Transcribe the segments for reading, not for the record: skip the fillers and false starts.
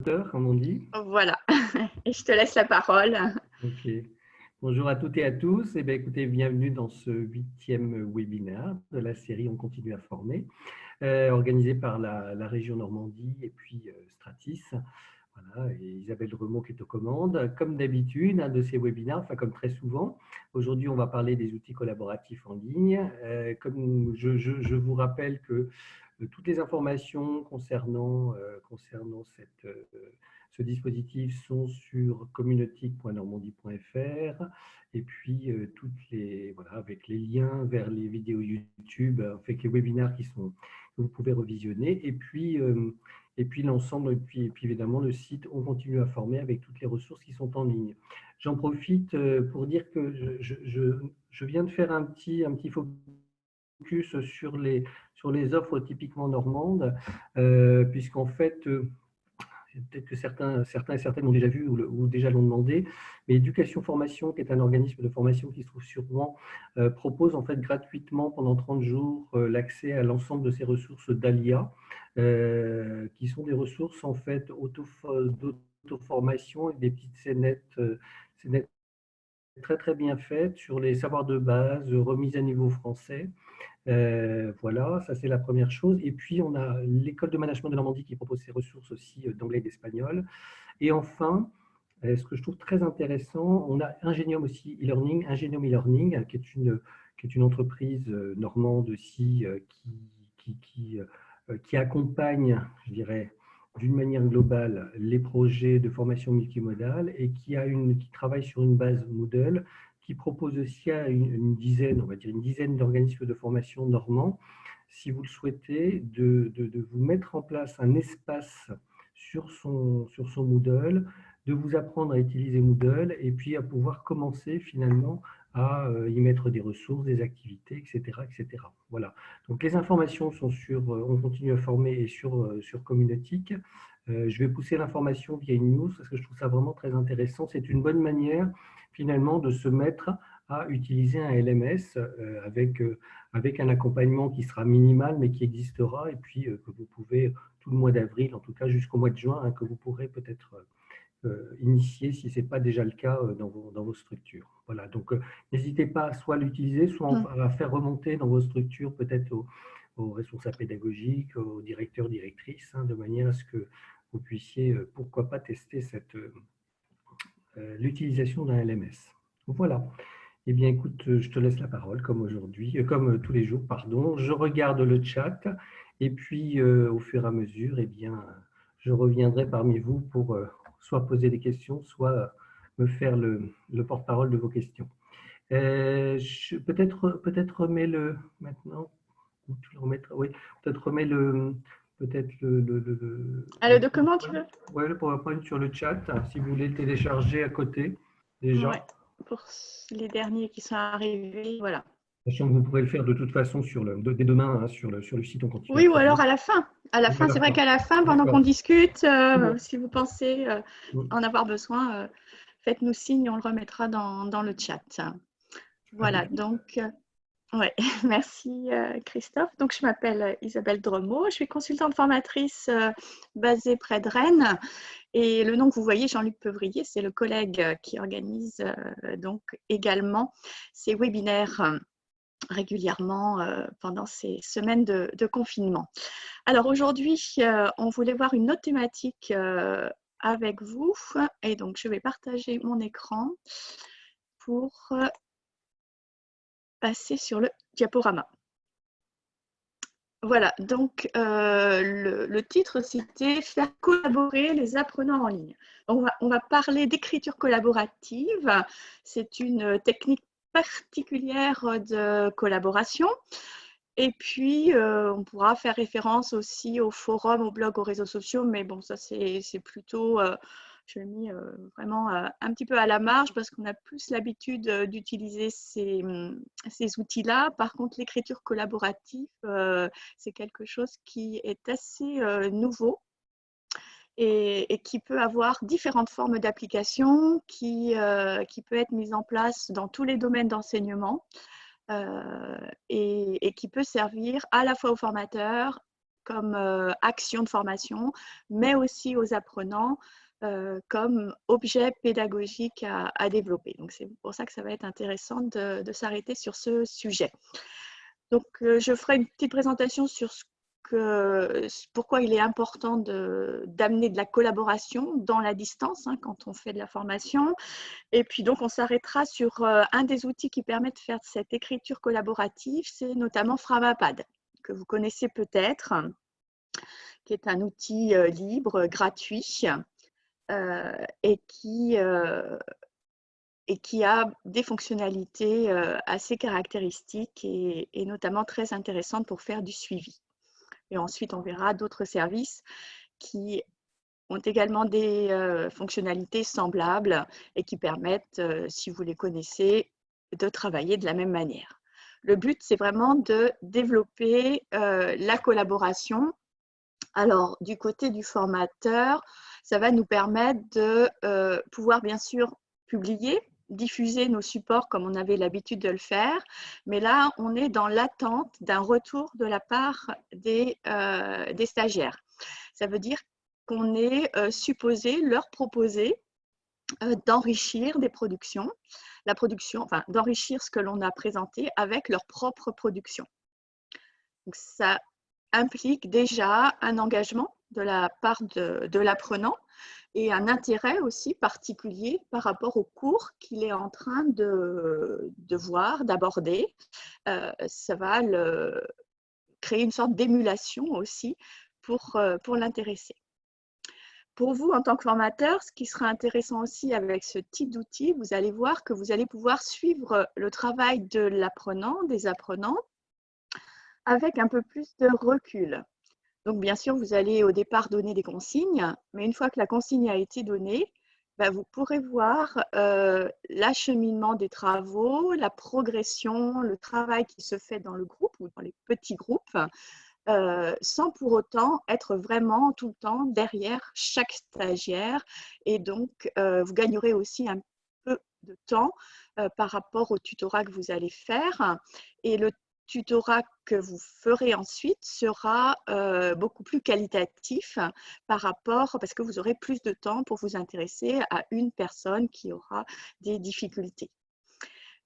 Auteur, comme on dit. Voilà, et je te laisse la parole. Ok. Bonjour à toutes et à tous. Eh bien, écoutez, bienvenue dans ce 8e webinaire de la série On continue à former, organisé par la région Normandie et puis Stratis. Voilà, et Isabelle Dremont qui est aux commandes. Comme d'habitude, de ces webinaires, enfin comme très souvent, aujourd'hui on va parler des outils collaboratifs en ligne. Comme je vous rappelle que toutes les informations concernant ce dispositif sont sur communautique.normandie.fr et puis voilà, avec les liens vers les vidéos YouTube, avec les webinaires que vous pouvez revisionner. Et puis l'ensemble, et puis évidemment le site On continue à former avec toutes les ressources qui sont en ligne. J'en profite pour dire que je viens de faire un petit focus sur les offres typiquement normandes, puisqu'en fait, peut-être que certains et certaines l'ont déjà vu ou déjà l'ont demandé, mais Éducation Formation, qui est un organisme de formation qui se trouve sur Rouen, propose en fait gratuitement pendant 30 jours l'accès à l'ensemble de ces ressources d'ALIA, qui sont des ressources en fait d'auto-formation avec des petites scénettes très très bien faites sur les savoirs de base, remise à niveau français. Voilà, ça c'est la première chose. Et puis on a l'école de management de Normandie qui propose ses ressources aussi d'anglais et d'espagnol. Et enfin, ce que je trouve très intéressant, on a Ingenium aussi e-learning, Ingenium e-learning, qui est une entreprise normande aussi qui accompagne, je dirais, d'une manière globale, les projets de formation multimodale et qui travaille sur une base Moodle, qui propose aussi à une dizaine, on va dire une dizaine d'organismes de formation normands, si vous le souhaitez, de vous mettre en place un espace sur son Moodle, de vous apprendre à utiliser Moodle et puis à pouvoir commencer finalement à y mettre des ressources, des activités, etc., etc. Voilà. Donc les informations sont sur On continue à former et sur Communautique. Je vais pousser l'information via une news parce que je trouve ça vraiment très intéressant. C'est une bonne manière finalement de se mettre à utiliser un LMS avec un accompagnement qui sera minimal mais qui existera et puis que vous pouvez tout le mois d'avril, en tout cas jusqu'au mois de juin, que vous pourrez peut-être initier si ce n'est pas déjà le cas dans vos structures. Voilà, donc n'hésitez pas soit à l'utiliser, soit à faire remonter dans vos structures, peut-être aux responsables pédagogiques, aux directeurs, directrices, de manière à ce que vous puissiez, pourquoi pas, tester l'utilisation d'un LMS. Voilà. Eh bien, écoute, je te laisse la parole, comme aujourd'hui, comme tous les jours, pardon. Je regarde le chat et puis, au fur et à mesure, eh bien, je reviendrai parmi vous pour soit poser des questions, soit me faire le porte-parole de vos questions. Peut-être remets-le maintenant. Ou tu le remettras, oui, peut-être remets peut-être Ah, le document, tu veux? ouais, le PowerPoint sur le chat, si vous voulez le télécharger à côté, déjà. Ouais, pour les derniers qui sont arrivés, voilà. Sachant que vous pourrez le faire de toute façon dès demain sur le site On continue à Oui, ou former. alors à la fin. À la Oui, à fin, la c'est vrai fin. qu'à la fin, pendant qu'on D'accord. discute, C'est bon. si vous pensez en avoir besoin, faites-nous signe, on le remettra dans le chat. À tout de Voilà, suite. donc, ouais, merci Christophe. Donc, je m'appelle Isabelle Dremont, je suis consultante formatrice basée près de Rennes. Et le nom que vous voyez, Jean-Luc Peuvrier, c'est le collègue qui organise donc également ces webinaires régulièrement pendant ces semaines de confinement. Alors aujourd'hui, on voulait voir une autre thématique avec vous. Et donc, je vais partager mon écran pour passer sur le diaporama. Voilà, donc le titre c'était « Faire collaborer les apprenants en ligne ». On va parler d'écriture collaborative. C'est une technique particulière de collaboration. Et puis, on pourra faire référence aussi aux forums, aux blogs, aux réseaux sociaux. Mais bon, ça, c'est plutôt, je l'ai mis vraiment un petit peu à la marge parce qu'on a plus l'habitude d'utiliser ces outils-là. Par contre, l'écriture collaborative, c'est quelque chose qui est assez nouveau et qui peut avoir différentes formes d'application, qui peut être mise en place dans tous les domaines d'enseignement et qui peut servir à la fois aux formateurs comme action de formation, mais aussi aux apprenants comme objet pédagogique à développer. Donc, c'est pour ça que ça va être intéressant de s'arrêter sur ce sujet. Donc, je ferai une petite présentation sur pourquoi il est important d'amener de la collaboration dans la distance quand on fait de la formation. Et puis, donc, on s'arrêtera sur un des outils qui permet de faire cette écriture collaborative, c'est notamment Framapad, que vous connaissez peut-être, qui est un outil libre, gratuit, et qui a des fonctionnalités assez caractéristiques et notamment très intéressantes pour faire du suivi. Et ensuite, on verra d'autres services qui ont également des fonctionnalités semblables et qui permettent, si vous les connaissez, de travailler de la même manière. Le but, c'est vraiment de développer la collaboration. Alors, du côté du formateur, ça va nous permettre de pouvoir bien sûr publier, diffuser nos supports comme on avait l'habitude de le faire, mais là, on est dans l'attente d'un retour de la part des stagiaires. Ça veut dire qu'on est supposé leur proposer d'enrichir des productions, enfin d'enrichir ce que l'on a présenté avec leur propre production. Donc, ça implique déjà un engagement de la part de l'apprenant et un intérêt aussi particulier par rapport au cours qu'il est en train de voir, d'aborder. Ça va créer une sorte d'émulation aussi pour l'intéresser. Pour vous, en tant que formateur, ce qui sera intéressant aussi avec ce type d'outil, vous allez voir que vous allez pouvoir suivre le travail de l'apprenant, des apprenants, avec un peu plus de recul. Donc, bien sûr, vous allez au départ donner des consignes, mais une fois que la consigne a été donnée, vous pourrez voir l'acheminement des travaux, la progression, le travail qui se fait dans le groupe ou dans les petits groupes, sans pour autant être vraiment tout le temps derrière chaque stagiaire. Et donc, vous gagnerez aussi un peu de temps par rapport au tutorat que vous allez faire. Et le tutorat que vous ferez ensuite sera beaucoup plus qualitatif parce que vous aurez plus de temps pour vous intéresser à une personne qui aura des difficultés.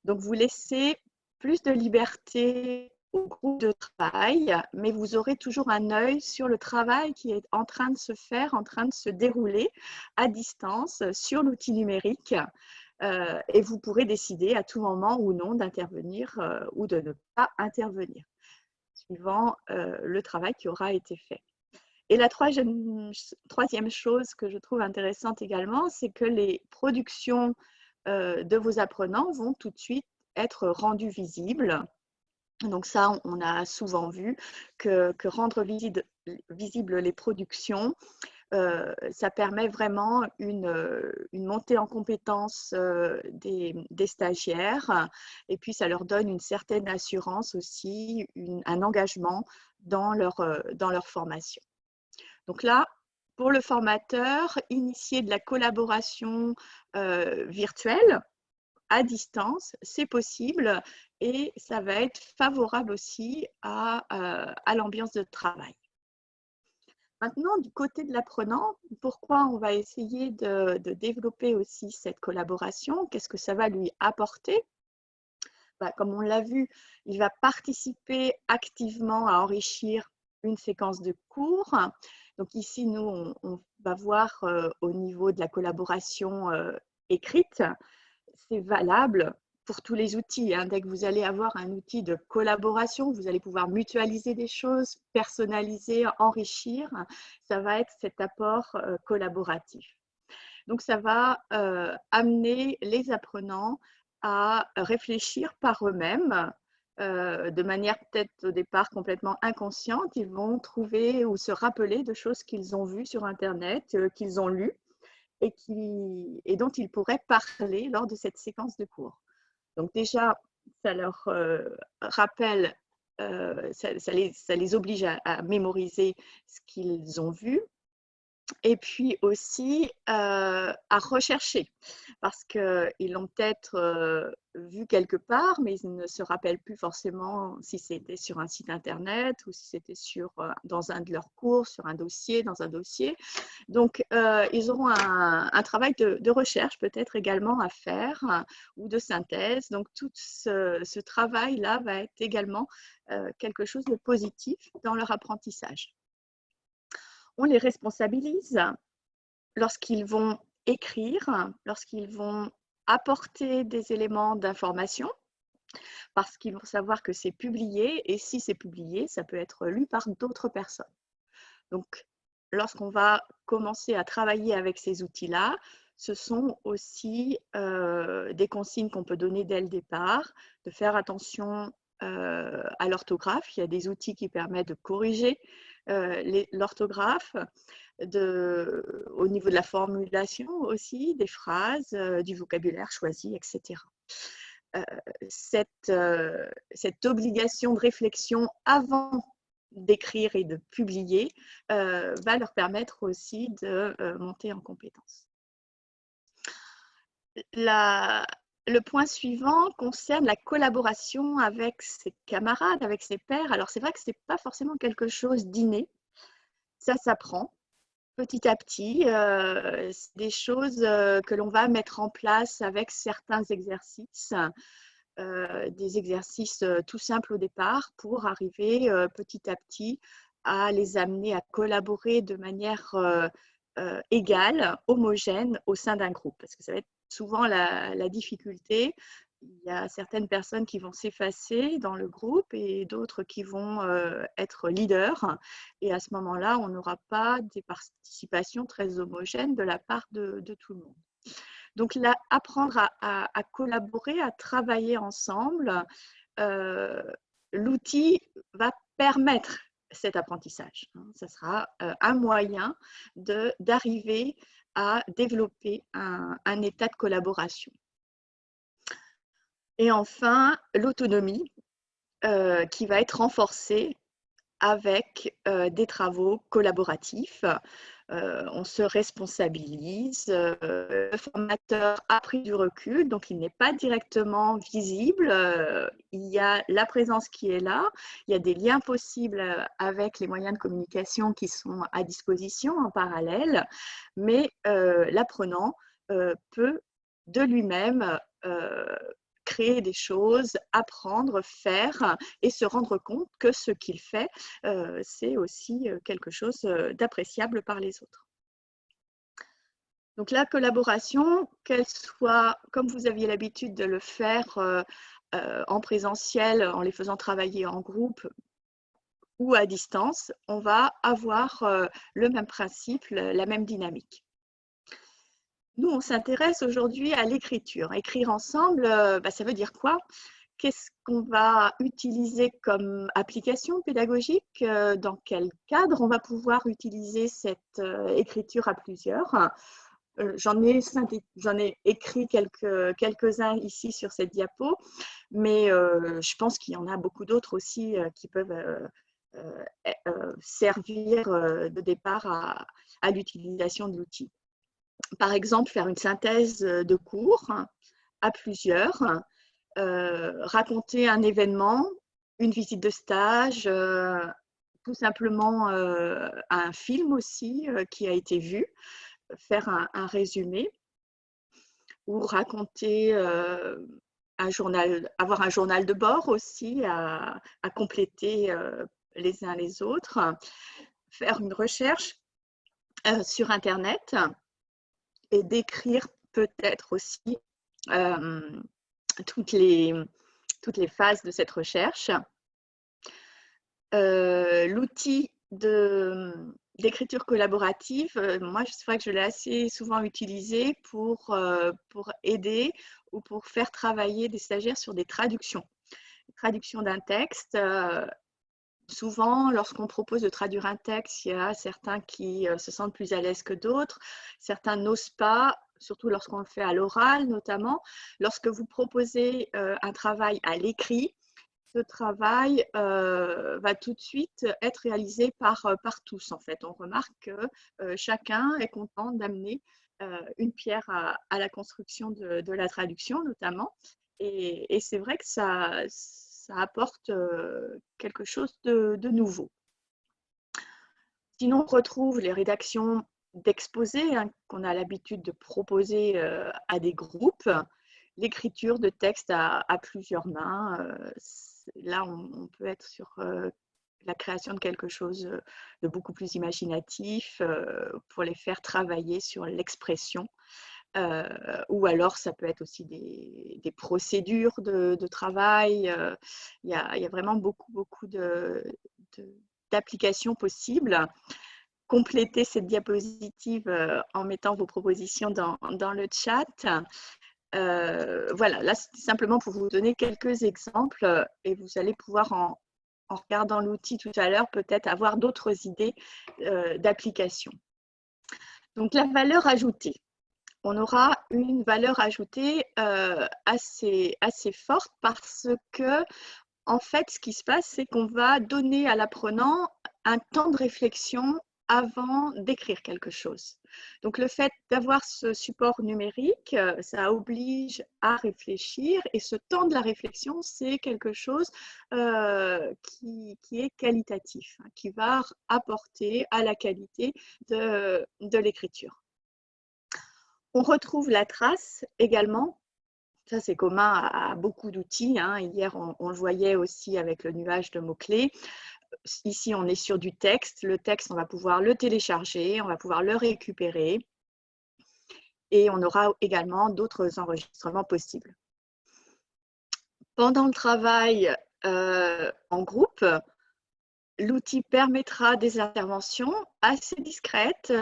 Donc, vous laissez plus de liberté au groupe de travail, mais vous aurez toujours un œil sur le travail qui est en train de se faire, en train de se dérouler à distance sur l'outil numérique. Et vous pourrez décider à tout moment ou non d'intervenir ou de ne pas intervenir, suivant le travail qui aura été fait. Et la troisième chose que je trouve intéressante également, c'est que les productions de vos apprenants vont tout de suite être rendues visibles. Donc ça, on a souvent vu que rendre visibles les productions, ça permet vraiment une montée en compétence des stagiaires et puis ça leur donne une certaine assurance aussi, un engagement dans leur formation. Donc là, pour le formateur, initier de la collaboration virtuelle à distance, c'est possible et ça va être favorable aussi à l'ambiance de travail. Maintenant, du côté de l'apprenant, pourquoi on va essayer de développer aussi cette collaboration? Qu'est-ce que ça va lui apporter? Comme on l'a vu, il va participer activement à enrichir une séquence de cours. Donc ici, nous, on va voir au niveau de la collaboration écrite, c'est valable pour tous les outils. Dès que vous allez avoir un outil de collaboration, vous allez pouvoir mutualiser des choses, personnaliser, enrichir. Ça va être cet apport collaboratif. Donc, ça va amener les apprenants à réfléchir par eux-mêmes de manière peut-être au départ complètement inconsciente. Ils vont trouver ou se rappeler de choses qu'ils ont vues sur Internet, qu'ils ont lues et dont ils pourraient parler lors de cette séquence de cours. Donc déjà, ça leur rappelle, ça les oblige à mémoriser ce qu'ils ont vu. et puis aussi à rechercher, parce qu'ils l'ont peut-être vu quelque part, mais ils ne se rappellent plus forcément si c'était sur un site internet ou si c'était dans un de leurs cours, sur un dossier, dans un dossier. Donc, ils auront un travail de recherche peut-être également à faire ou de synthèse. Donc, tout ce travail-là va être également quelque chose de positif dans leur apprentissage. On les responsabilise lorsqu'ils vont écrire, lorsqu'ils vont apporter des éléments d'information, parce qu'ils vont savoir que c'est publié, et si c'est publié, ça peut être lu par d'autres personnes. Donc, lorsqu'on va commencer à travailler avec ces outils-là, ce sont aussi des consignes qu'on peut donner dès le départ, de faire attention à l'orthographe. Il y a des outils qui permettent de corriger l'orthographe, au niveau de la formulation aussi, des phrases, du vocabulaire choisi, etc. Cette obligation de réflexion avant d'écrire et de publier va leur permettre aussi de monter en compétences. Le point suivant concerne la collaboration avec ses camarades, avec ses pairs. Alors, c'est vrai que ce n'est pas forcément quelque chose d'inné. Ça s'apprend petit à petit. C'est des choses que l'on va mettre en place avec certains exercices. Des exercices tout simples au départ pour arriver petit à petit à les amener à collaborer de manière égale, homogène au sein d'un groupe. Parce que ça va être souvent la difficulté. Il y a certaines personnes qui vont s'effacer dans le groupe et d'autres qui vont être leaders. Et à ce moment-là, on n'aura pas des participations très homogènes de la part de tout le monde. Donc, là, apprendre à collaborer, à travailler ensemble, l'outil va permettre cet apprentissage. Ça sera un moyen d'arriver à développer un état de collaboration. Et enfin, l'autonomie qui va être renforcée avec des travaux collaboratifs. On se responsabilise, le formateur a pris du recul, donc il n'est pas directement visible, il y a la présence qui est là, il y a des liens possibles avec les moyens de communication qui sont à disposition en parallèle, mais l'apprenant peut de lui-même créer des choses, apprendre, faire et se rendre compte que ce qu'il fait, c'est aussi quelque chose d'appréciable par les autres. Donc la collaboration, qu'elle soit, comme vous aviez l'habitude de le faire en présentiel, en les faisant travailler en groupe ou à distance, on va avoir le même principe, la même dynamique. Nous, on s'intéresse aujourd'hui à l'écriture. Écrire ensemble, ça veut dire quoi? Qu'est-ce qu'on va utiliser comme application pédagogique? Dans quel cadre on va pouvoir utiliser cette écriture à plusieurs? J'en ai écrit quelques-uns ici sur cette diapo, mais je pense qu'il y en a beaucoup d'autres aussi qui peuvent servir de départ à l'utilisation de l'outil. Par exemple, faire une synthèse de cours à plusieurs, raconter un événement, une visite de stage, tout simplement un film aussi qui a été vu, faire un résumé ou raconter avoir un journal de bord aussi à compléter les uns les autres, faire une recherche sur Internet et d'écrire peut-être aussi toutes les phases de cette recherche. L'outil d'écriture collaborative, moi, c'est vrai que je l'ai assez souvent utilisé pour aider ou pour faire travailler des stagiaires sur des traductions. Traduction d'un texte. Souvent, lorsqu'on propose de traduire un texte, il y a certains qui se sentent plus à l'aise que d'autres. Certains n'osent pas, surtout lorsqu'on le fait à l'oral notamment. Lorsque vous proposez un travail à l'écrit, ce travail va tout de suite être réalisé par tous. En fait, on remarque que chacun est content d'amener une pierre à la construction de la traduction, notamment. Et c'est vrai que ça apporte quelque chose de nouveau. Sinon, on retrouve les rédactions d'exposés qu'on a l'habitude de proposer à des groupes, l'écriture de textes à plusieurs mains. Là, on peut être sur la création de quelque chose de beaucoup plus imaginatif pour les faire travailler sur l'expression. Ou alors, ça peut être aussi des procédures de travail. Il y a vraiment beaucoup d'applications possibles. Complétez cette diapositive en mettant vos propositions dans le chat. Voilà, là, c'est simplement pour vous donner quelques exemples et vous allez pouvoir, en regardant l'outil tout à l'heure, peut-être avoir d'autres idées d'application. Donc, la valeur ajoutée. On aura une valeur ajoutée assez forte parce que, en fait, ce qui se passe, c'est qu'on va donner à l'apprenant un temps de réflexion avant d'écrire quelque chose. Donc, le fait d'avoir ce support numérique, ça oblige à réfléchir et ce temps de la réflexion, c'est quelque chose qui est qualitatif, qui va apporter à la qualité de l'écriture. On retrouve la trace également. Ça, c'est commun à beaucoup d'outils. Hier, on le voyait aussi avec le nuage de mots-clés. Ici, on est sur du texte. Le texte, on va pouvoir le télécharger, on va pouvoir le récupérer. Et on aura également d'autres enregistrements possibles. Pendant le travail en groupe, l'outil permettra des interventions assez discrètes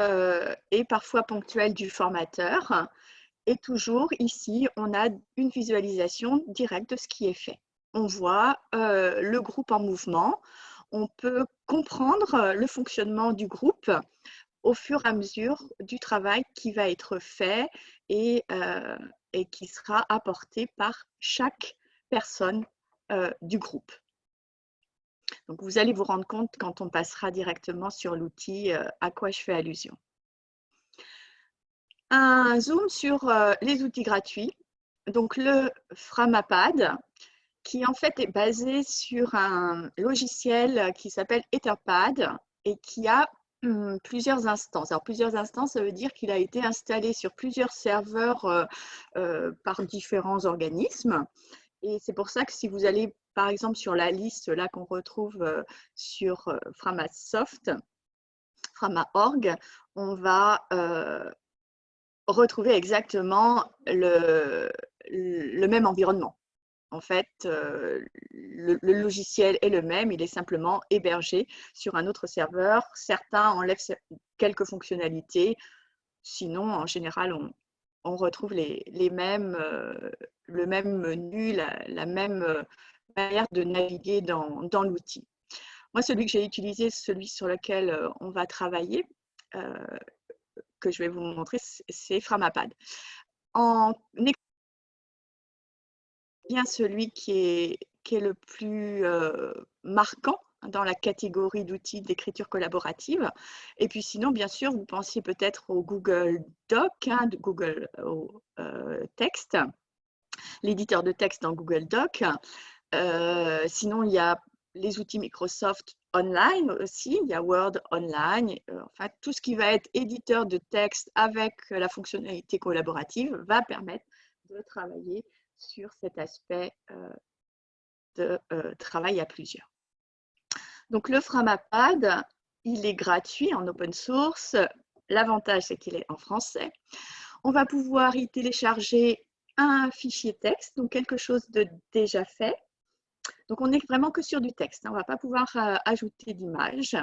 et parfois ponctuelles du formateur. Et toujours ici, on a une visualisation directe de ce qui est fait. On voit le groupe en mouvement. On peut comprendre le fonctionnement du groupe au fur et à mesure du travail qui va être fait et qui sera apporté par chaque personne du groupe. Donc, vous allez vous rendre compte quand on passera directement sur l'outil à quoi je fais allusion. Un zoom sur les outils gratuits. Donc, le Framapad, qui en fait est basé sur un logiciel qui s'appelle Etherpad et qui a plusieurs instances. Alors, plusieurs instances, ça veut dire qu'il a été installé sur plusieurs serveurs par différents organismes. Et c'est pour ça que si vous allez, par exemple, sur la liste là qu'on retrouve sur Framasoft, Frama.org, on va retrouver exactement le même environnement. En fait, le logiciel est le même, il est simplement hébergé sur un autre serveur. Certains enlèvent quelques fonctionnalités, sinon, en général, on retrouve le même menu, la même manière de naviguer dans l'outil. Moi, celui que j'ai utilisé, celui sur lequel on va travailler, que je vais vous montrer, c'est Framapad. Bien celui qui est le plus marquant dans la catégorie d'outils d'écriture collaborative. Et puis sinon, bien sûr, vous pensiez peut-être au Google Doc, Google Texte, l'éditeur de texte dans Google Doc. Sinon, il y a les outils Microsoft Online aussi, il y a Word Online. Enfin, tout ce qui va être éditeur de texte avec la fonctionnalité collaborative va permettre de travailler sur cet aspect de travail à plusieurs. Donc, le Framapad, il est gratuit en open source. L'avantage, c'est qu'il est en français. On va pouvoir y télécharger un fichier texte, donc quelque chose de déjà fait. Donc, on n'est vraiment que sur du texte. On ne va pas pouvoir ajouter d'image.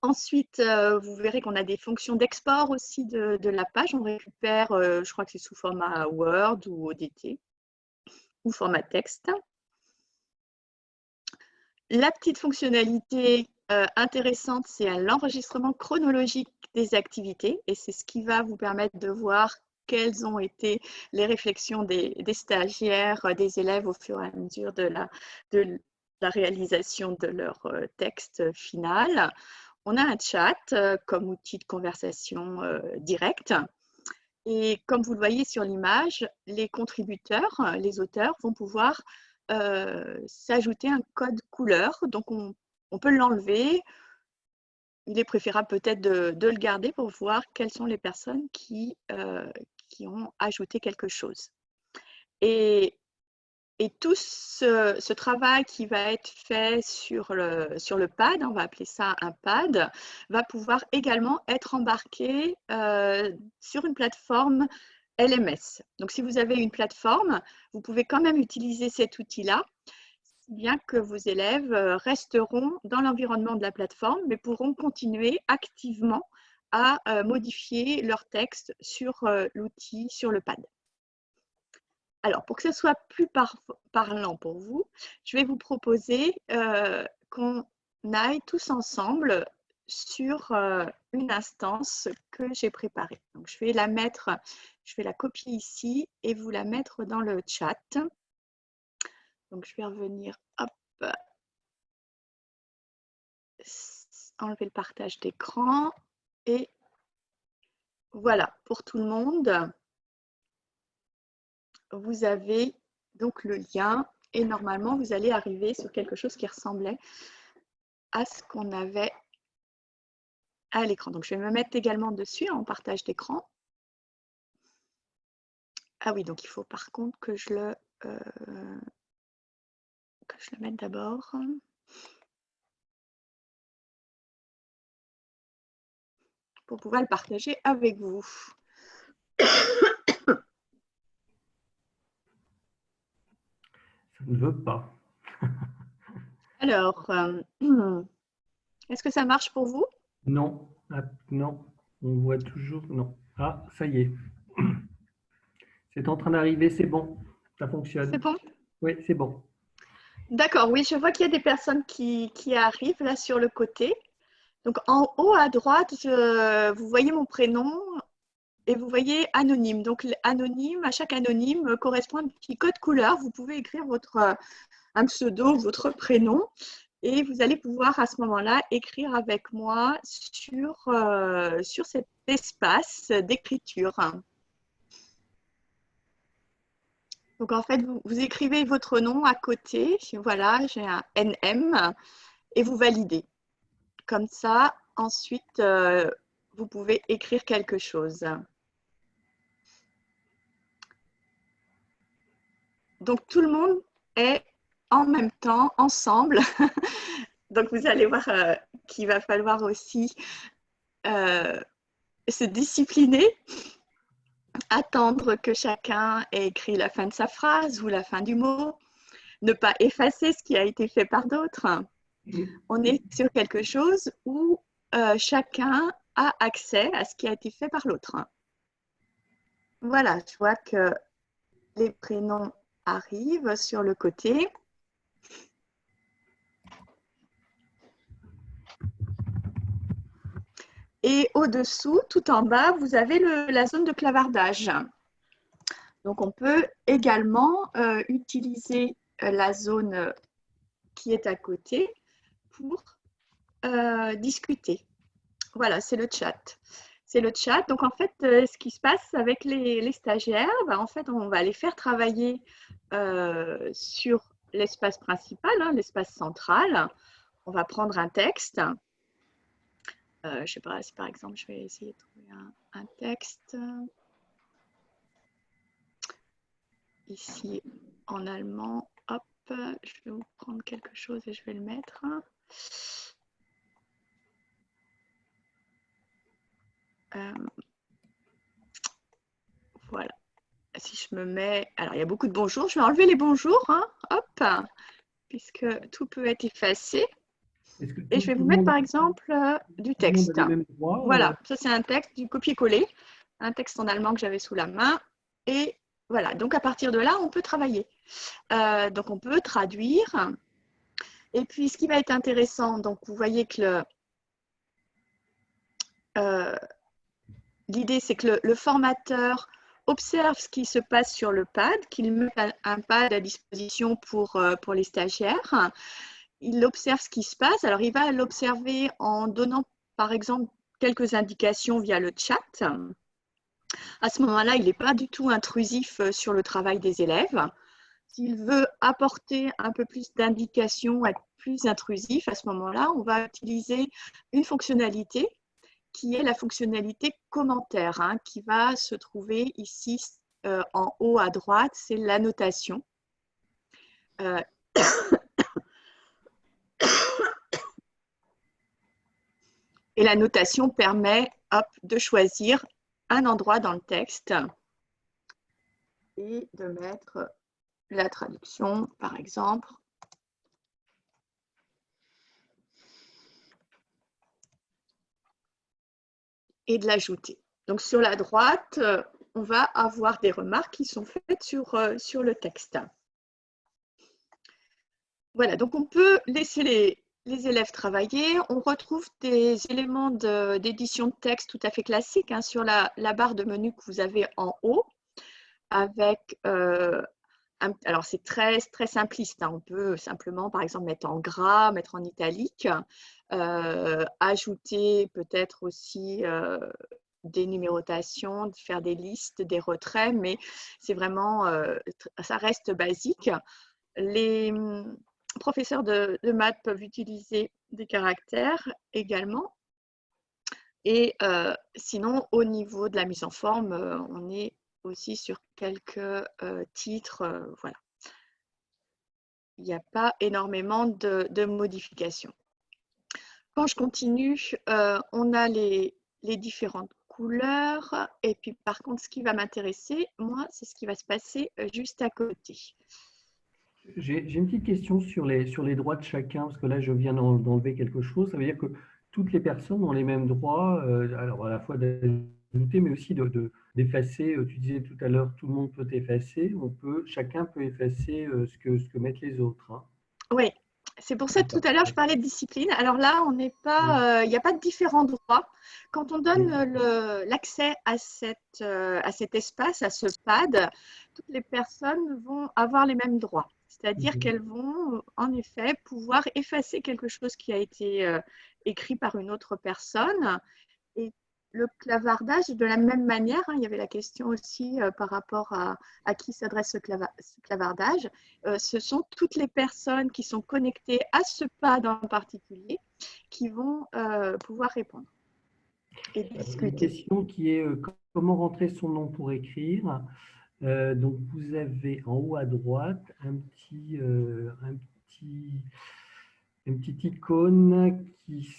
Ensuite, vous verrez qu'on a des fonctions d'export aussi de la page. On récupère, je crois que c'est sous format Word ou ODT ou format texte. La petite fonctionnalité intéressante, c'est l'enregistrement chronologique des activités et c'est ce qui va vous permettre de voir quelles ont été les réflexions des stagiaires, des élèves au fur et à mesure de la réalisation de leur texte final. On a un chat comme outil de conversation directe. Et comme vous le voyez sur l'image, les contributeurs, les auteurs, vont pouvoir s'ajouter un code couleur. Donc, on peut l'enlever. Il est préférable peut-être de le garder pour voir quelles sont les personnes qui ont ajouté quelque chose. Et tout ce travail qui va être fait sur le pad, on va appeler ça un pad, va pouvoir également être embarqué sur une plateforme LMS. Donc, si vous avez une plateforme, vous pouvez quand même utiliser cet outil-là, bien que vos élèves resteront dans l'environnement de la plateforme, mais pourront continuer activement à modifier leur texte sur l'outil, sur le pad. Alors, pour que ce soit plus parlant pour vous, je vais vous proposer qu'on aille tous ensemble sur une instance que j'ai préparée. Donc, je vais la copier ici et vous la mettre dans le chat. Donc, je vais revenir, hop, enlever le partage d'écran et voilà, pour tout le monde. Vous avez donc le lien et normalement, vous allez arriver sur quelque chose qui ressemblait à ce qu'on avait à l'écran. Donc, je vais me mettre également dessus en partage d'écran. Ah oui, donc il faut par contre que je le mette d'abord. Pour pouvoir le partager avec vous. Ça ne veut pas. Alors, est-ce que ça marche pour vous? Non, ah, non, on voit toujours, non. Ah, ça y est. C'est en train d'arriver, c'est bon, ça fonctionne. C'est bon? Oui, c'est bon. D'accord, oui, je vois qu'il y a des personnes qui arrivent là sur le côté. Donc, en haut à droite, vous voyez mon prénom et vous voyez anonyme. Donc, anonyme, à chaque anonyme correspond un petit code couleur. Vous pouvez écrire un pseudo, votre prénom. Et vous allez pouvoir à ce moment-là écrire avec moi sur cet espace d'écriture. Donc en fait, vous écrivez votre nom à côté. Voilà, j'ai un NM et vous validez. Comme ça, ensuite, vous pouvez écrire quelque chose. Donc tout le monde est en même temps, ensemble. Donc vous allez voir qu'il va falloir aussi se discipliner, attendre que chacun ait écrit la fin de sa phrase ou la fin du mot, ne pas effacer ce qui a été fait par d'autres. On est sur quelque chose où chacun a accès à ce qui a été fait par l'autre. Voilà, je vois que les prénoms arrivent sur le côté. Et au-dessous, tout en bas, vous avez la zone de clavardage. Donc, on peut également utiliser la zone qui est à côté pour discuter. Voilà, c'est le chat. C'est le chat. Donc, en fait, ce qui se passe avec les stagiaires, en fait, on va les faire travailler sur l'espace principal, l'espace central. On va prendre un texte. Je ne sais pas si par exemple, je vais essayer de trouver un texte. Ici, en allemand, hop, je vais vous prendre quelque chose et je vais le mettre. Voilà. Si je me mets... Alors, il y a beaucoup de bonjours. Je vais enlever les bonjours, hop, puisque tout peut être effacé. Et je vais vous mettre, par exemple, du texte. Voilà, ça c'est un texte du copier-coller, un texte en allemand que j'avais sous la main. Et voilà, donc à partir de là, on peut travailler. Donc, on peut traduire. Et puis, ce qui va être intéressant, donc vous voyez que l'idée, c'est que le formateur observe ce qui se passe sur le pad, qu'il met un pad à disposition pour les stagiaires. Il observe ce qui se passe. Alors, il va l'observer en donnant, par exemple, quelques indications via le chat. À ce moment-là, il n'est pas du tout intrusif sur le travail des élèves. S'il veut apporter un peu plus d'indications, être plus intrusif, à ce moment-là, on va utiliser une fonctionnalité qui est la fonctionnalité commentaire, hein, qui va se trouver ici en haut à droite, c'est l'annotation. Et la notation permet de choisir un endroit dans le texte et de mettre la traduction, par exemple. Et de l'ajouter. Donc, sur la droite, on va avoir des remarques qui sont faites sur le texte. Voilà, donc on peut laisser les élèves travailler. On retrouve des éléments d'édition de texte tout à fait classiques hein, sur la barre de menu que vous avez en haut, avec alors c'est très simpliste. Hein. On peut simplement, par exemple, mettre en gras, mettre en italique, ajouter peut-être aussi des numérotations, faire des listes, des retraits, mais c'est vraiment, ça reste basique. Les professeurs de maths peuvent utiliser des caractères également. Et sinon, au niveau de la mise en forme, on est aussi sur quelques titres. Voilà. Il n'y a pas énormément de modifications. Quand je continue, on a les différentes couleurs. Et puis, par contre, ce qui va m'intéresser, moi, c'est ce qui va se passer juste à côté. J'ai une petite question sur les droits de chacun, parce que là, je viens d'enlever quelque chose. Ça veut dire que toutes les personnes ont les mêmes droits, alors à la fois d'ajouter, mais aussi d'effacer. Tu disais tout à l'heure, tout le monde peut effacer. Chacun peut effacer ce que mettent les autres. Hein. Oui, c'est pour ça que tout à l'heure, je parlais de discipline. Alors là, on n'est pas, il n'y a pas de différents droits. Quand on donne l'accès à cet espace, à ce pad, toutes les personnes vont avoir les mêmes droits. C'est-à-dire qu'elles vont, en effet, pouvoir effacer quelque chose qui a été écrit par une autre personne. Et le clavardage, de la même manière, hein, il y avait la question aussi par rapport à qui s'adresse ce clavardage. Ce sont toutes les personnes qui sont connectées à ce pad en particulier qui vont pouvoir répondre et discuter. Une question qui est comment rentrer son nom pour écrire. Donc, vous avez en haut à droite une petite icône qui,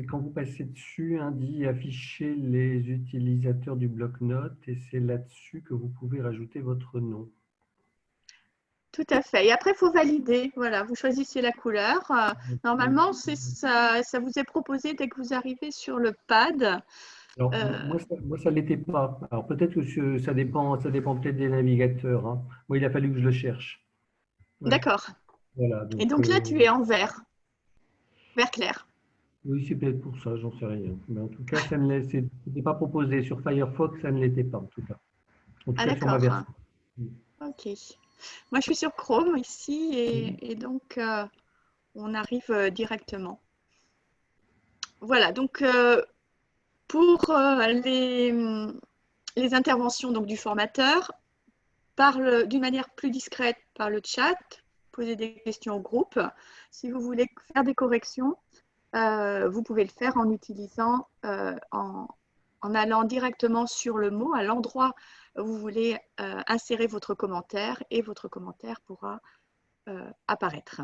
quand vous passez dessus, dit afficher les utilisateurs du bloc-notes et c'est là-dessus que vous pouvez rajouter votre nom. Tout à fait. Et après, il faut valider. Voilà, vous choisissez la couleur. Normalement, ça vous est proposé dès que vous arrivez sur le pad. Alors, moi, ça ne l'était pas. Alors, peut-être que ça dépend peut-être des navigateurs. Hein. Moi, il a fallu que je le cherche. Ouais. D'accord. Voilà, et donc là, tu es en vert clair. Oui, c'est peut-être pour ça, j'en sais rien. Mais en tout cas, ça ne l'était pas proposé. Sur Firefox, ça ne l'était pas, en tout cas. En tout cas, sur ma version. Ok. Moi, je suis sur Chrome ici et donc on arrive directement. Voilà, donc pour les interventions donc, du formateur, parle d'une manière plus discrète par le chat, poser des questions au groupe. Si vous voulez faire des corrections, vous pouvez le faire en utilisant, en allant directement sur le mot, à l'endroit où vous voulez insérer votre commentaire et votre commentaire pourra apparaître.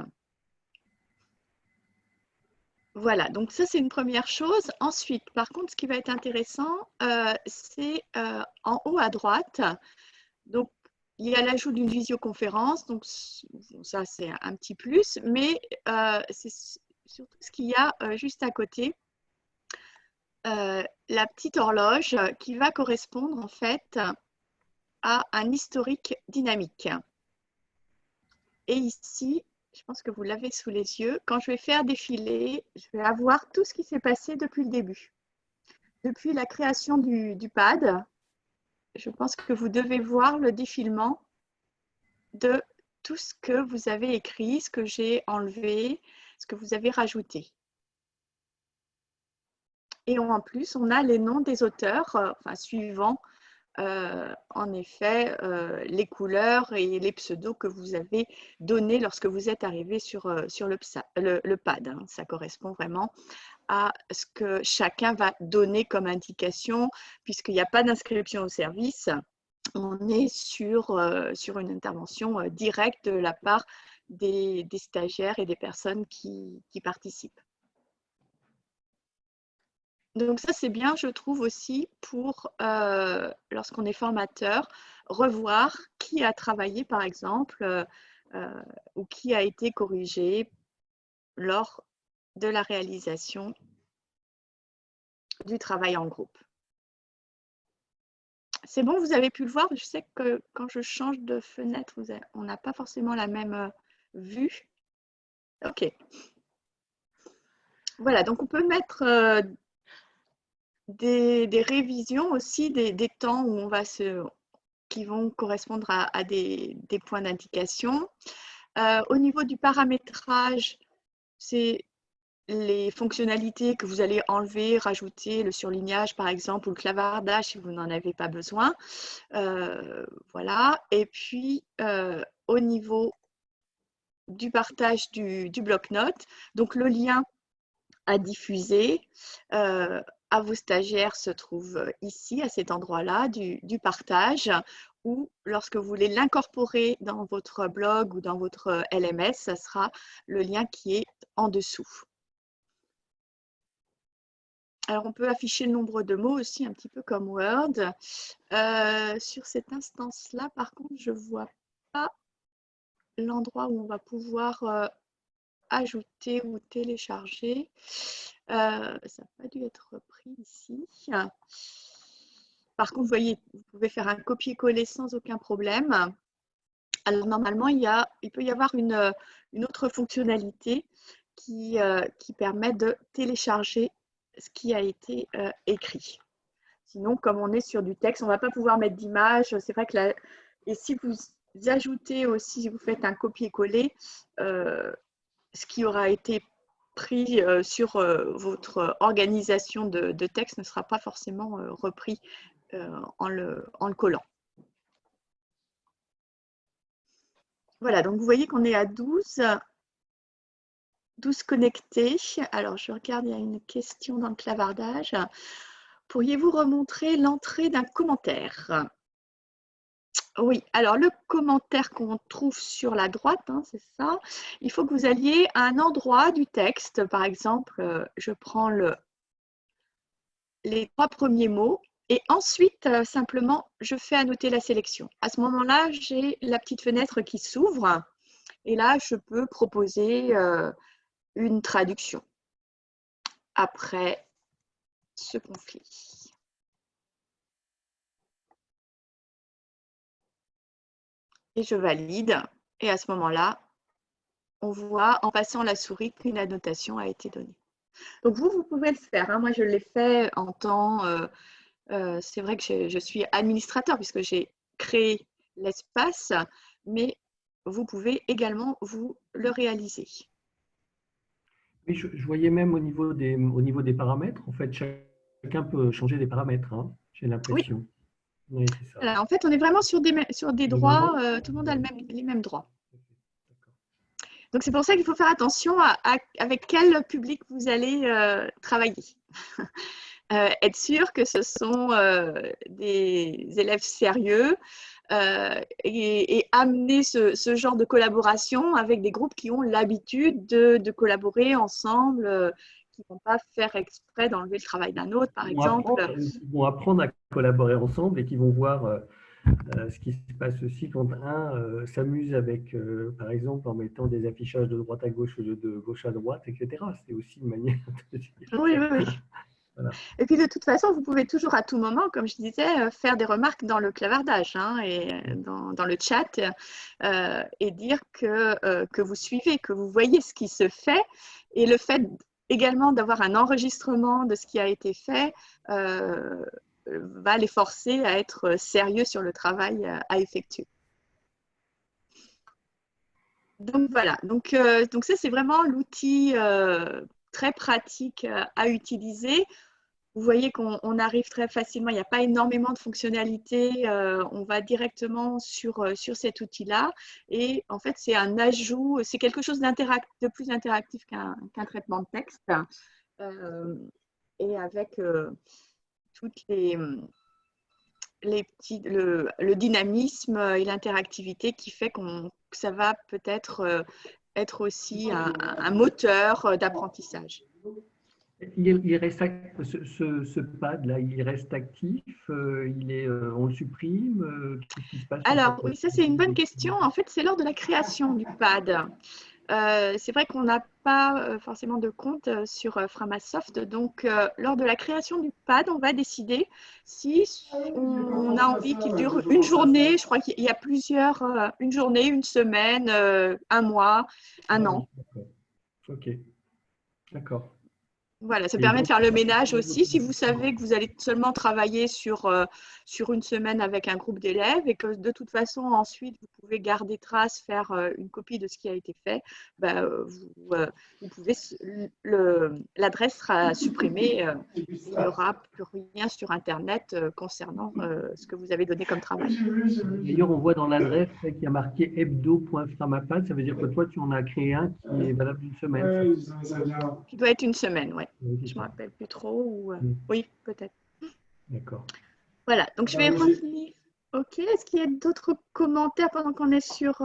Voilà, donc ça c'est une première chose. Ensuite, par contre, ce qui va être intéressant, c'est en haut à droite. Donc, il y a l'ajout d'une visioconférence, donc ça c'est un petit plus, mais c'est surtout ce qu'il y a juste à côté. La petite horloge qui va correspondre en fait à un historique dynamique. Et ici, je pense que vous l'avez sous les yeux, quand je vais faire défiler, je vais avoir tout ce qui s'est passé depuis le début. Depuis la création du pad, je pense que vous devez voir le défilement de tout ce que vous avez écrit, ce que j'ai enlevé, ce que vous avez rajouté. Et en plus, on a les noms des auteurs, enfin, suivant en effet les couleurs et les pseudos que vous avez donnés lorsque vous êtes arrivé sur le pad. Hein. Ça correspond vraiment à ce que chacun va donner comme indication, puisqu'il n'y a pas d'inscription au service. On est sur une intervention directe de la part des stagiaires et des personnes qui participent. Donc ça, c'est bien, je trouve aussi, pour, lorsqu'on est formateur, revoir qui a travaillé, par exemple, ou qui a été corrigé lors de la réalisation du travail en groupe. C'est bon, vous avez pu le voir. Je sais que quand je change de fenêtre, on n'a pas forcément la même vue. OK. Voilà, donc on peut mettre des révisions aussi, des temps où on va qui vont correspondre à des points d'indication. Au niveau du paramétrage, c'est les fonctionnalités que vous allez enlever, rajouter, le surlignage par exemple, ou le clavardage si vous n'en avez pas besoin. Voilà. Et puis, au niveau du partage du bloc-notes, donc le lien à diffuser à vos stagiaires se trouve ici, à cet endroit-là du partage, ou lorsque vous voulez l'incorporer dans votre blog ou dans votre LMS, ça sera le lien qui est en dessous. Alors, on peut afficher le nombre de mots aussi, un petit peu comme Word. Sur cette instance-là, par contre, je ne vois pas l'endroit où on va pouvoir ajouter ou télécharger. Ça n'a pas dû être repris ici. Par contre, vous voyez, vous pouvez faire un copier-coller sans aucun problème. Alors, normalement, il peut y avoir une autre fonctionnalité qui permet de télécharger ce qui a été écrit. Sinon, comme on est sur du texte, on ne va pas pouvoir mettre d'image. C'est vrai que et si vous ajoutez aussi, si vous faites un copier-coller, ce qui aura été pris sur votre organisation de texte ne sera pas forcément repris en le collant. Voilà, donc vous voyez qu'on est à 12 connectés. Alors, je regarde, il y a une question dans le clavardage. Pourriez-vous remontrer l'entrée d'un commentaire? Oui, alors le commentaire qu'on trouve sur la droite, hein, c'est ça. Il faut que vous alliez à un endroit du texte. Par exemple, je prends les 3 premiers mots et ensuite, simplement, je fais annoter la sélection. À ce moment-là, j'ai la petite fenêtre qui s'ouvre et là, je peux proposer une traduction après ce conflit. Et je valide. Et à ce moment-là, on voit en passant la souris qu'une annotation a été donnée. Donc vous pouvez le faire. Hein. Moi, je l'ai fait en temps. C'est vrai que je suis administrateur puisque j'ai créé l'espace, mais vous pouvez également vous le réaliser. Oui, je voyais même au niveau des paramètres, en fait, chacun peut changer des paramètres, hein, j'ai l'impression. Oui, c'est ça. Alors, en fait, on est vraiment sur des droits, tout le monde a les mêmes droits. Donc, c'est pour ça qu'il faut faire attention avec quel public vous allez travailler. Être sûr que ce sont des élèves sérieux et amener ce genre de collaboration avec des groupes qui ont l'habitude de collaborer ensemble, qui ne vont pas faire exprès d'enlever le travail d'un autre, par exemple. Ils vont apprendre à collaborer ensemble et qui vont voir ce qui se passe aussi quand un s'amuse avec, par exemple, en mettant des affichages de droite à gauche ou de gauche à droite, etc. C'est aussi une manière de dire. Oui, oui, oui. Voilà. Et puis de toute façon, vous pouvez toujours à tout moment, comme je disais, faire des remarques dans le clavardage hein, et dans le chat et dire que vous suivez, que vous voyez ce qui se fait. Et le fait également d'avoir un enregistrement de ce qui a été fait va les forcer à être sérieux sur le travail à effectuer. Donc voilà, donc ça c'est vraiment l'outil très pratique à utiliser. Vous voyez qu'on arrive très facilement, il n'y a pas énormément de fonctionnalités, on va directement sur cet outil-là. Et en fait, c'est un ajout, c'est quelque chose de plus interactif qu'un traitement de texte. Et avec toutes le dynamisme et l'interactivité qui fait que ça va peut-être être aussi un moteur d'apprentissage. Il reste, ce pad-là, il reste actif, on le supprime, qu'est-ce qui se passe? Alors, oui, ça c'est une bonne question. En fait, c'est lors de la création du pad. C'est vrai qu'on n'a pas forcément de compte sur Framasoft, donc lors de la création du pad, on va décider si on a envie qu'il dure une journée. Je crois qu'il y a plusieurs, une journée, une semaine, un mois, un an. Ok, d'accord. Voilà, ça permet de faire le ménage aussi. Si vous savez que vous allez seulement travailler sur une semaine avec un groupe d'élèves et que de toute façon, ensuite, vous pouvez garder trace, faire une copie de ce qui a été fait, vous pouvez, l'adresse sera supprimée. Il n'y aura plus rien sur Internet concernant ce que vous avez donné comme travail. D'ailleurs, on voit dans l'adresse qu'il y a marqué hebdo.framapad. Ça veut dire que toi, tu en as créé un qui est valable d'une semaine. Qui doit être une semaine, oui. Oui, Je ne me rappelle plus trop. Oui, peut-être. D'accord. Voilà, donc je vais revenir. Ok, est-ce qu'il y a d'autres commentaires pendant qu'on est sur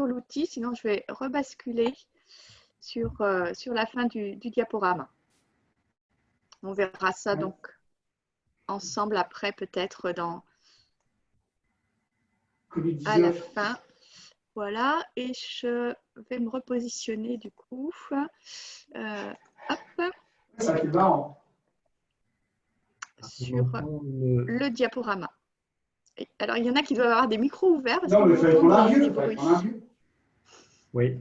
l'outil? Sinon, je vais rebasculer sur la fin du diaporama. On verra ça donc ensemble après, peut-être à la fin. Voilà, et je vais me repositionner du coup. Hop. Sur le diaporama. Alors, il y en a qui doivent avoir des micros ouverts parce qu'on entend des bruits. Oui.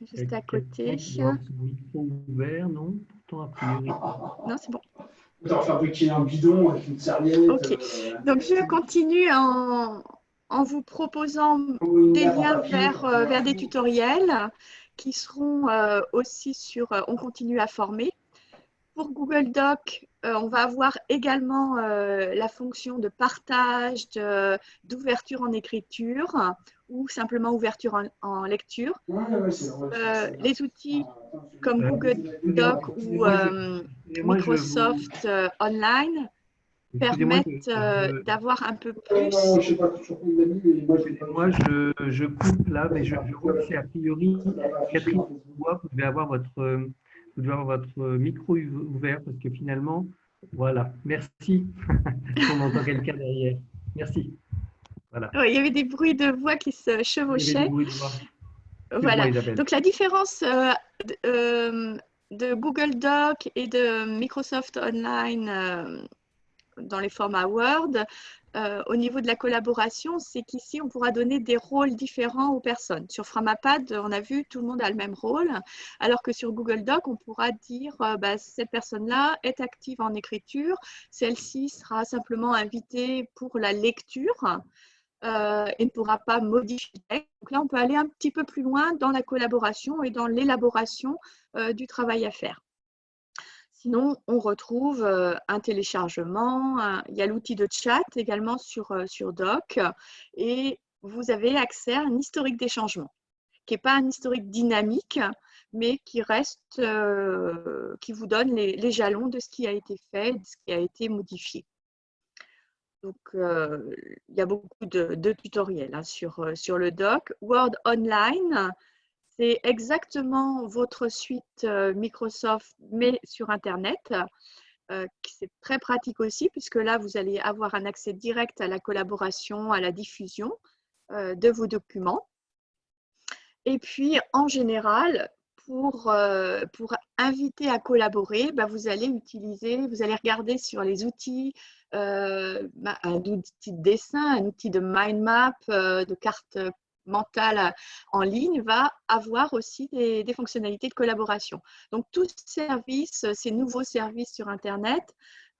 Juste à côté. Micro ouvert, non? Pourtant, a priori. Non, c'est bon. On fabriquer un bidon avec une serviette. Ok. Donc, je continue en vous proposant des liens vers des tutoriels qui seront aussi sur On continue à former. Pour Google Doc, on va avoir également la fonction de partage, d'ouverture en écriture ou simplement ouverture en lecture. Les outils comme Google Doc ou Microsoft Online permettent d'avoir un peu plus. Moi, je coupe là, mais je vois que c'est a priori, Catherine, vous devez avoir votre micro ouvert parce que finalement, voilà, merci. On entend quelqu'un derrière. Merci. Voilà. Oui, il y avait des bruits de voix qui se chevauchaient. Il y avait des bruits de voix. Voilà. Donc la différence de Google Doc et de Microsoft Online dans les formats Word, au niveau de la collaboration, c'est qu'ici, on pourra donner des rôles différents aux personnes. Sur Framapad, on a vu, tout le monde a le même rôle, alors que sur Google Doc, on pourra dire cette personne-là est active en écriture, celle-ci sera simplement invitée pour la lecture et ne pourra pas modifier. Donc là, on peut aller un petit peu plus loin dans la collaboration et dans l'élaboration du travail à faire. Sinon, on retrouve un téléchargement, il y a l'outil de chat également sur Doc et vous avez accès à un historique des changements qui n'est pas un historique dynamique, mais qui reste, qui vous donne les jalons de ce qui a été fait, de ce qui a été modifié. Donc, il y a beaucoup de tutoriels sur le doc. Word Online, c'est exactement votre suite Microsoft, mais sur Internet. C'est très pratique aussi, puisque là, vous allez avoir un accès direct à la collaboration, à la diffusion de vos documents. Et puis, en général, pour inviter à collaborer, vous allez regarder sur les outils, un outil de dessin, un outil de mind map, de carte mentale en ligne, va avoir aussi des fonctionnalités de collaboration. Donc, tous ces nouveaux services sur Internet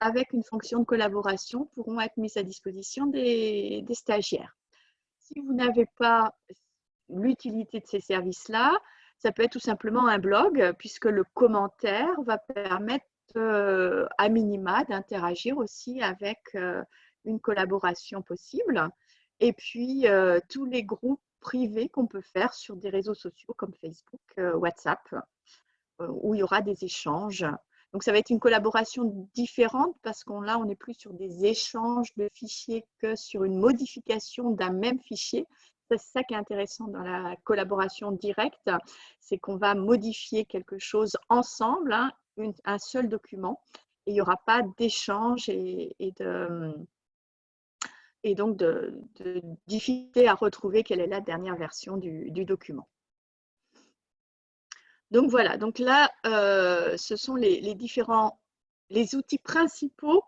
avec une fonction de collaboration pourront être mises à disposition des stagiaires. Si vous n'avez pas l'utilité de ces services-là, ça peut être tout simplement un blog, puisque le commentaire va permettre à minima d'interagir aussi avec une collaboration possible. Et puis, tous les groupes privés qu'on peut faire sur des réseaux sociaux comme Facebook, WhatsApp, où il y aura des échanges. Donc, ça va être une collaboration différente parce qu'on là, on n'est plus sur des échanges de fichiers que sur une modification d'un même fichier. C'est ça qui est intéressant dans la collaboration directe, c'est qu'on va modifier quelque chose ensemble, hein, un seul document, et il n'y aura pas d'échange et donc de difficulté à retrouver quelle est la dernière version du document. Donc voilà, donc là, ce sont les outils principaux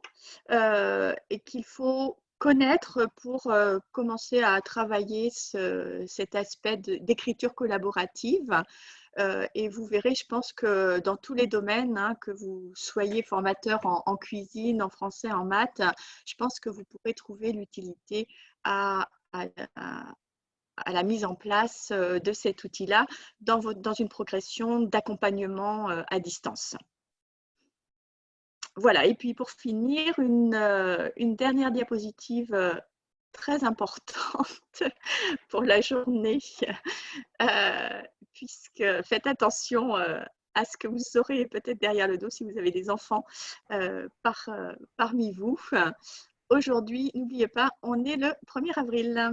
et qu'il faut connaître pour commencer à travailler cet aspect d'écriture collaborative. Et vous verrez, je pense que dans tous les domaines, hein, que vous soyez formateur en cuisine, en français, en maths, je pense que vous pourrez trouver l'utilité à la mise en place de cet outil-là dans une progression d'accompagnement à distance. Voilà, et puis pour finir, une dernière diapositive très importante pour la journée, puisque faites attention à ce que vous aurez peut-être derrière le dos si vous avez des enfants parmi vous. Aujourd'hui, n'oubliez pas, on est le 1er avril.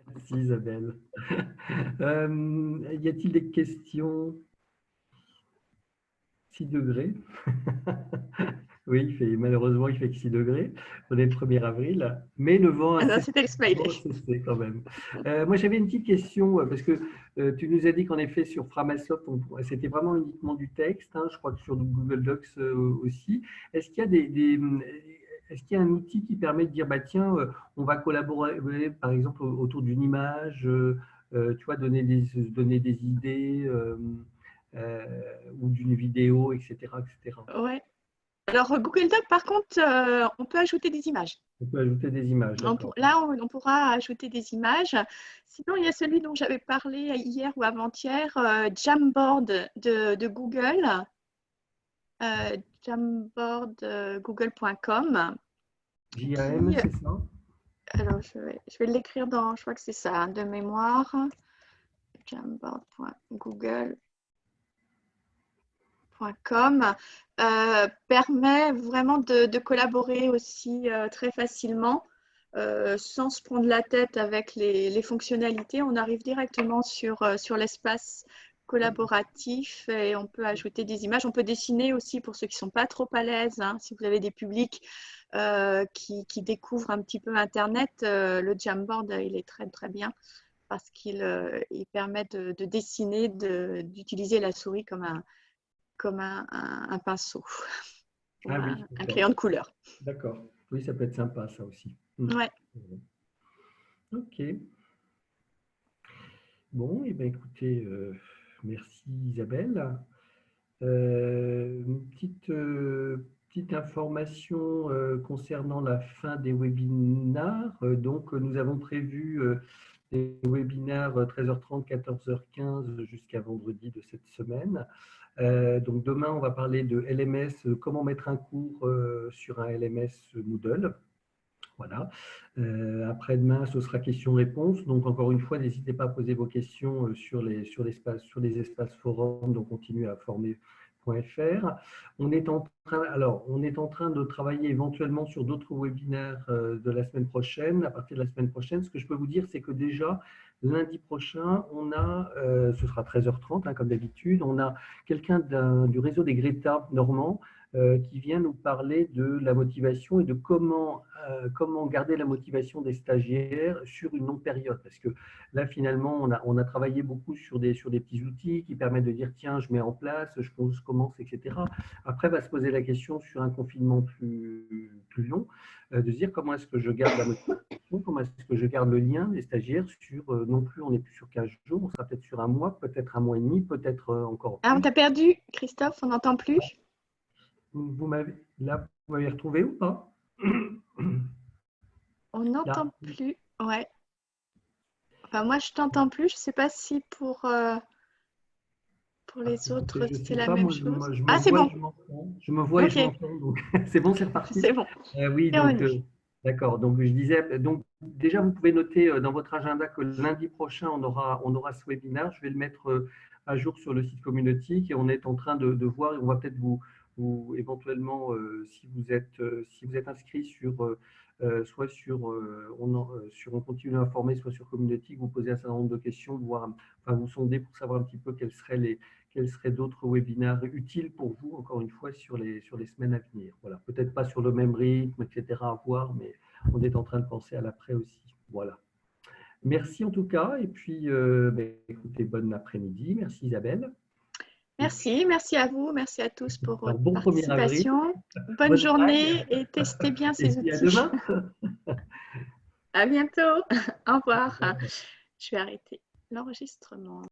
Merci Isabelle. Y a-t-il des questions? 6 degrés. Oui, malheureusement, il fait que 6 degrés. On est le 1er avril, mais le vent a cessé quand même. Moi, j'avais une petite question, parce que tu nous as dit qu'en effet, sur Framasoft, c'était vraiment uniquement du texte. Hein, je crois que sur Google Docs aussi. Est-ce qu'il y a est-ce qu'il y a un outil qui permet de dire, bah, tiens, on va collaborer, par exemple, autour d'une image, tu vois, donner des idées ou d'une vidéo, etc. etc. Ouais. Alors, Google Doc, par contre, on peut ajouter des images. On peut ajouter des images. Là, on pourra ajouter des images. Sinon, il y a celui dont j'avais parlé hier ou avant-hier, Jamboard de Google. Jamboardgoogle.com. JAM, c'est ça? Alors, je vais l'écrire je crois que c'est ça, hein, de mémoire. Jamboard.google.com permet vraiment de collaborer aussi très facilement sans se prendre la tête avec les fonctionnalités. On arrive directement sur l'espace collaboratif et on peut ajouter des images. On peut dessiner aussi pour ceux qui ne sont pas trop à l'aise. Hein. Si vous avez des publics qui découvrent un petit peu Internet, le Jamboard, il est très, très bien parce qu'il permet de dessiner, d'utiliser la souris comme un pinceau, un crayon de couleur. D'accord. Oui, ça peut être sympa, ça aussi. Ouais. Ok. Bon, et bien écoutez, merci Isabelle. Une petite information concernant la fin des webinaires. Donc, nous avons prévu des webinaires 13h30, 14h15 jusqu'à vendredi de cette semaine. Donc, demain, on va parler de LMS, comment mettre un cours sur un LMS Moodle. Voilà. Après-demain, ce sera questions-réponses. Donc, encore une fois, n'hésitez pas à poser vos questions sur les espaces forums, donc continue à former.fr. On est en train de travailler éventuellement sur d'autres webinaires de la semaine prochaine. À partir de la semaine prochaine, ce que je peux vous dire, c'est que déjà, lundi prochain, on a, ce sera 13h30, hein, comme d'habitude, on a quelqu'un du réseau des Greta Normand qui vient nous parler de la motivation et de comment garder la motivation des stagiaires sur une longue période. Parce que là, finalement, on a travaillé beaucoup sur des petits outils qui permettent de dire, tiens, je mets en place, je commence, etc. Après, va se poser la question sur un confinement plus long, de se dire comment est-ce que je garde la motivation, comment est-ce que je garde le lien des stagiaires sur, non plus, on n'est plus sur 15 jours, on sera peut-être sur un mois, peut-être un mois et demi, peut-être encore plus. Ah, on t'a perdu, Christophe, on n'entend plus. vous m'avez retrouvé ou pas? On n'entend plus. Ouais. Enfin, moi, je t'entends plus. Je ne sais pas si pour les autres, Je c'est sais la pas, même moi chose. je me Ah, c'est vois et bon. je m'entends. Je me vois et je Ok, m'entends, donc c'est bon, c'est reparti. c'est bon. Oui, C'est donc revenu. d'accord. Donc je disais, donc déjà vous pouvez noter dans votre agenda que lundi prochain on aura ce webinaire. Je vais le mettre à jour sur le site Communautique et on est en train de voir et on va peut-être vous éventuellement si vous êtes inscrit soit on continue à informer, soit sur Communautique, vous posez un certain nombre de questions, vous sondez pour savoir un petit peu quels seraient d'autres webinaires utiles pour vous, encore une fois, sur les semaines à venir. Voilà. Peut-être pas sur le même rythme, etc. à voir, mais on est en train de penser à l'après aussi. Voilà. Merci en tout cas, et puis écoutez, bon après-midi. Merci Isabelle. Merci à vous, merci à tous pour Alors, votre bon 1er avril, participation. Bonne bonne journée Pâques, et testez bien et ces puis à outils. demain. À bientôt. Au revoir. Je vais arrêter l'enregistrement.